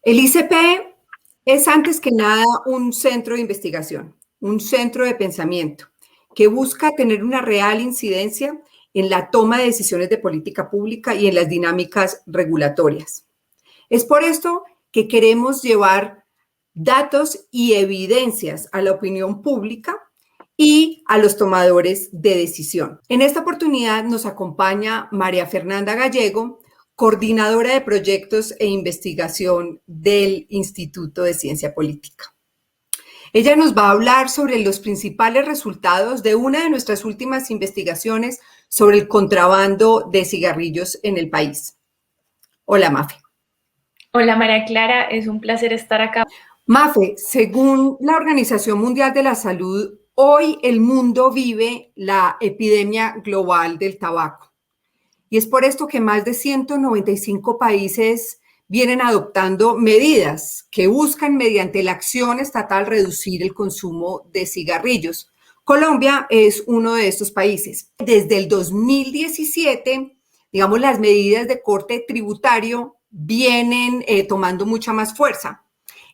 El ICP es antes que nada un centro de investigación, un centro de pensamiento que busca tener una real incidencia en la toma de decisiones de política pública y en las dinámicas regulatorias. Es por esto que queremos llevar datos y evidencias a la opinión pública y a los tomadores de decisión. En esta oportunidad nos acompaña María Fernanda Gallego, coordinadora de proyectos e investigación del Instituto de Ciencia Política. Ella nos va a hablar sobre los principales resultados de una de nuestras últimas investigaciones sobre el contrabando de cigarrillos en el país. Hola, Mafe. Hola, María Clara, es un placer estar acá. Mafe, según la Organización Mundial de la Salud, hoy el mundo vive la epidemia global del tabaco. Y es por esto que más de 195 países vienen adoptando medidas que buscan mediante la acción estatal reducir el consumo de cigarrillos. Colombia es uno de estos países. Desde el 2017, digamos, las medidas de corte tributario vienen tomando mucha más fuerza.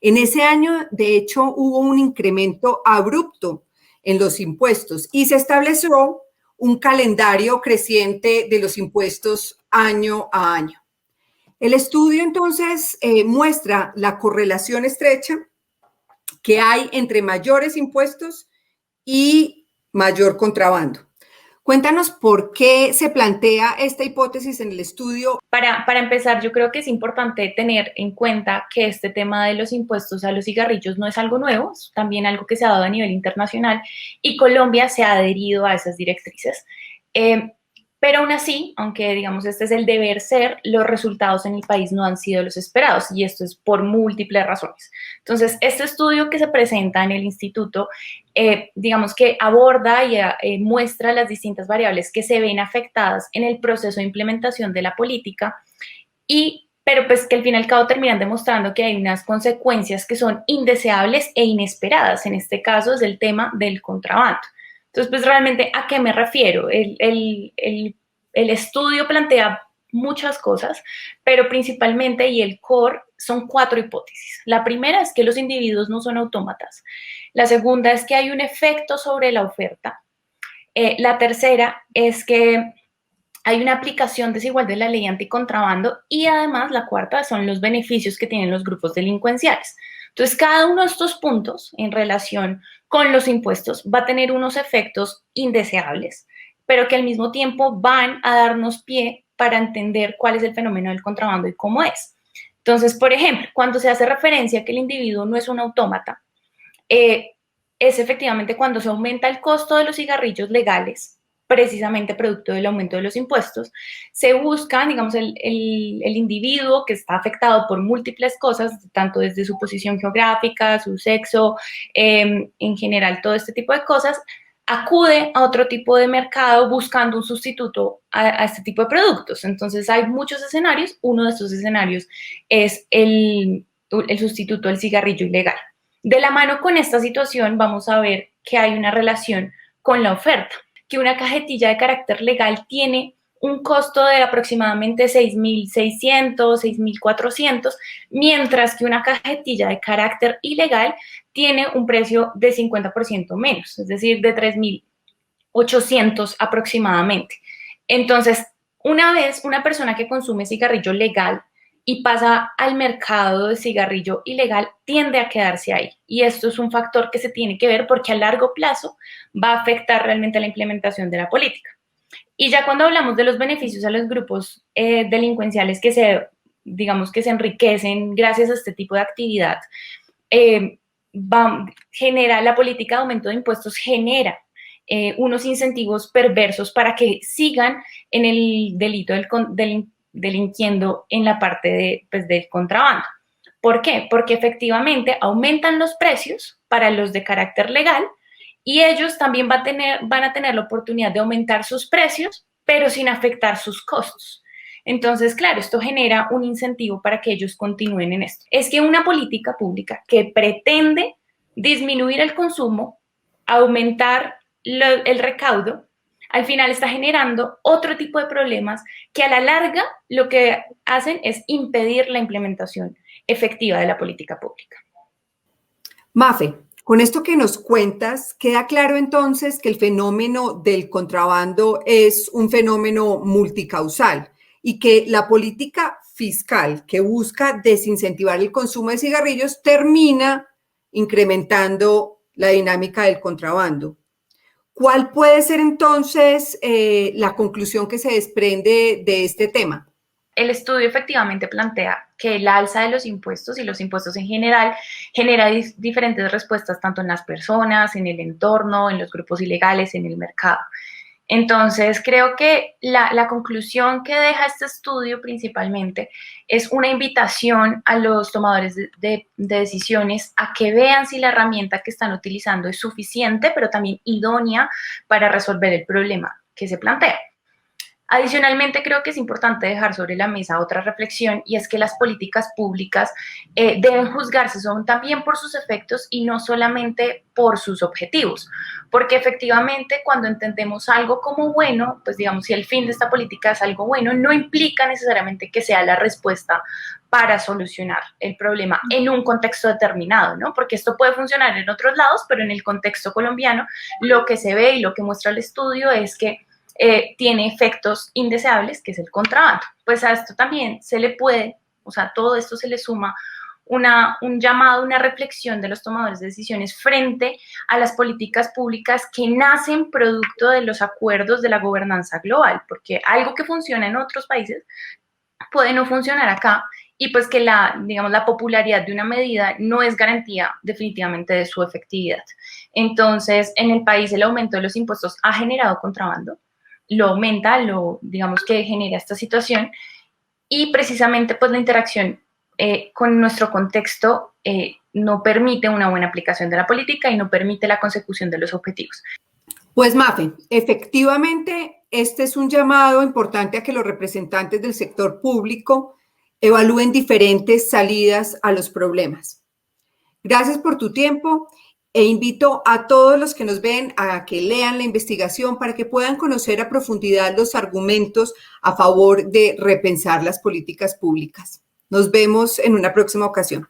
En ese año, de hecho, hubo un incremento abrupto en los impuestos y se estableció un calendario creciente de los impuestos año a año. El estudio entonces muestra la correlación estrecha que hay entre mayores impuestos y mayor contrabando. Cuéntanos por qué se plantea esta hipótesis en el estudio. Para empezar, yo creo que es importante tener en cuenta que este tema de los impuestos a los cigarrillos no es algo nuevo, es también algo que se ha dado a nivel internacional y Colombia se ha adherido a esas directrices. Pero aún así, aunque digamos este es el deber ser, los resultados en el país no han sido los esperados y esto es por múltiples razones. Entonces, este estudio que se presenta en el instituto, digamos que aborda y muestra las distintas variables que se ven afectadas en el proceso de implementación de la política pero pues que al fin y al cabo terminan demostrando que hay unas consecuencias que son indeseables e inesperadas. En este caso es el tema del contrabando. Entonces, pues realmente, ¿a qué me refiero? El estudio plantea muchas cosas, pero principalmente, y el core, son 4 hipótesis. La primera es que los individuos no son autómatas. La segunda es que hay un efecto sobre la oferta. La tercera es que hay una aplicación desigual de la ley anticontrabando y además la cuarta son los beneficios que tienen los grupos delincuenciales. Entonces, cada uno de estos puntos en relación con los impuestos va a tener unos efectos indeseables, pero que al mismo tiempo van a darnos pie para entender cuál es el fenómeno del contrabando y cómo es. Entonces, por ejemplo, cuando se hace referencia a que el individuo no es un autómata, es efectivamente cuando se aumenta el costo de los cigarrillos legales, precisamente producto del aumento de los impuestos, se busca, digamos, el individuo que está afectado por múltiples cosas, tanto desde su posición geográfica, su sexo, en general todo este tipo de cosas, acude a otro tipo de mercado buscando un sustituto a este tipo de productos. Entonces hay muchos escenarios, uno de estos escenarios es el sustituto del cigarrillo ilegal. De la mano con esta situación vamos a ver que hay una relación con la oferta, que una cajetilla de carácter legal tiene un costo de aproximadamente 6.600, 6.400, mientras que una cajetilla de carácter ilegal tiene un precio de 50% menos, es decir, de 3.800 aproximadamente. Entonces, una vez una persona que consume cigarrillo legal y pasa al mercado de cigarrillo ilegal, tiende a quedarse ahí. Y esto es un factor que se tiene que ver porque a largo plazo va a afectar realmente la implementación de la política. Y ya cuando hablamos de los beneficios a los grupos delincuenciales digamos que se enriquecen gracias a este tipo de actividad, genera la política de aumento de impuestos, genera unos incentivos perversos para que sigan en el delito delinquiendo en la parte del contrabando. ¿Por qué? Porque efectivamente aumentan los precios para los de carácter legal y ellos también van a tener la oportunidad de aumentar sus precios, pero sin afectar sus costos. Entonces, claro, esto genera un incentivo para que ellos continúen en esto. Es que una política pública que pretende disminuir el consumo, aumentar el recaudo, al final está generando otro tipo de problemas que a la larga lo que hacen es impedir la implementación efectiva de la política pública. Mafe, con esto que nos cuentas, queda claro entonces que el fenómeno del contrabando es un fenómeno multicausal y que la política fiscal que busca desincentivar el consumo de cigarrillos termina incrementando la dinámica del contrabando. ¿Cuál puede ser entonces la conclusión que se desprende de este tema? El estudio efectivamente plantea que el alza de los impuestos y los impuestos en general genera diferentes respuestas tanto en las personas, en el entorno, en los grupos ilegales, en el mercado. Entonces, creo que la conclusión que deja este estudio principalmente es una invitación a los tomadores de decisiones a que vean si la herramienta que están utilizando es suficiente, pero también idónea para resolver el problema que se plantea. Adicionalmente, creo que es importante dejar sobre la mesa otra reflexión y es que las políticas públicas deben juzgarse son también por sus efectos y no solamente por sus objetivos, porque efectivamente cuando entendemos algo como bueno, pues digamos si el fin de esta política es algo bueno, no implica necesariamente que sea la respuesta para solucionar el problema en un contexto determinado, ¿no? Porque esto puede funcionar en otros lados, pero en el contexto colombiano lo que se ve y lo que muestra el estudio es que tiene efectos indeseables, que es el contrabando. Pues a esto también se le puede, o sea, todo esto se le suma un llamado, una reflexión de los tomadores de decisiones frente a las políticas públicas que nacen producto de los acuerdos de la gobernanza global, porque algo que funciona en otros países puede no funcionar acá y pues que digamos, la popularidad de una medida no es garantía definitivamente de su efectividad. Entonces, en el país el aumento de los impuestos ha generado contrabando, lo aumenta, digamos que genera esta situación y precisamente pues la interacción con nuestro contexto no permite una buena aplicación de la política y no permite la consecución de los objetivos. Pues Mafe, efectivamente este es un llamado importante a que los representantes del sector público evalúen diferentes salidas a los problemas. Gracias por tu tiempo e invito a todos los que nos ven a que lean la investigación para que puedan conocer a profundidad los argumentos a favor de repensar las políticas públicas. Nos vemos en una próxima ocasión.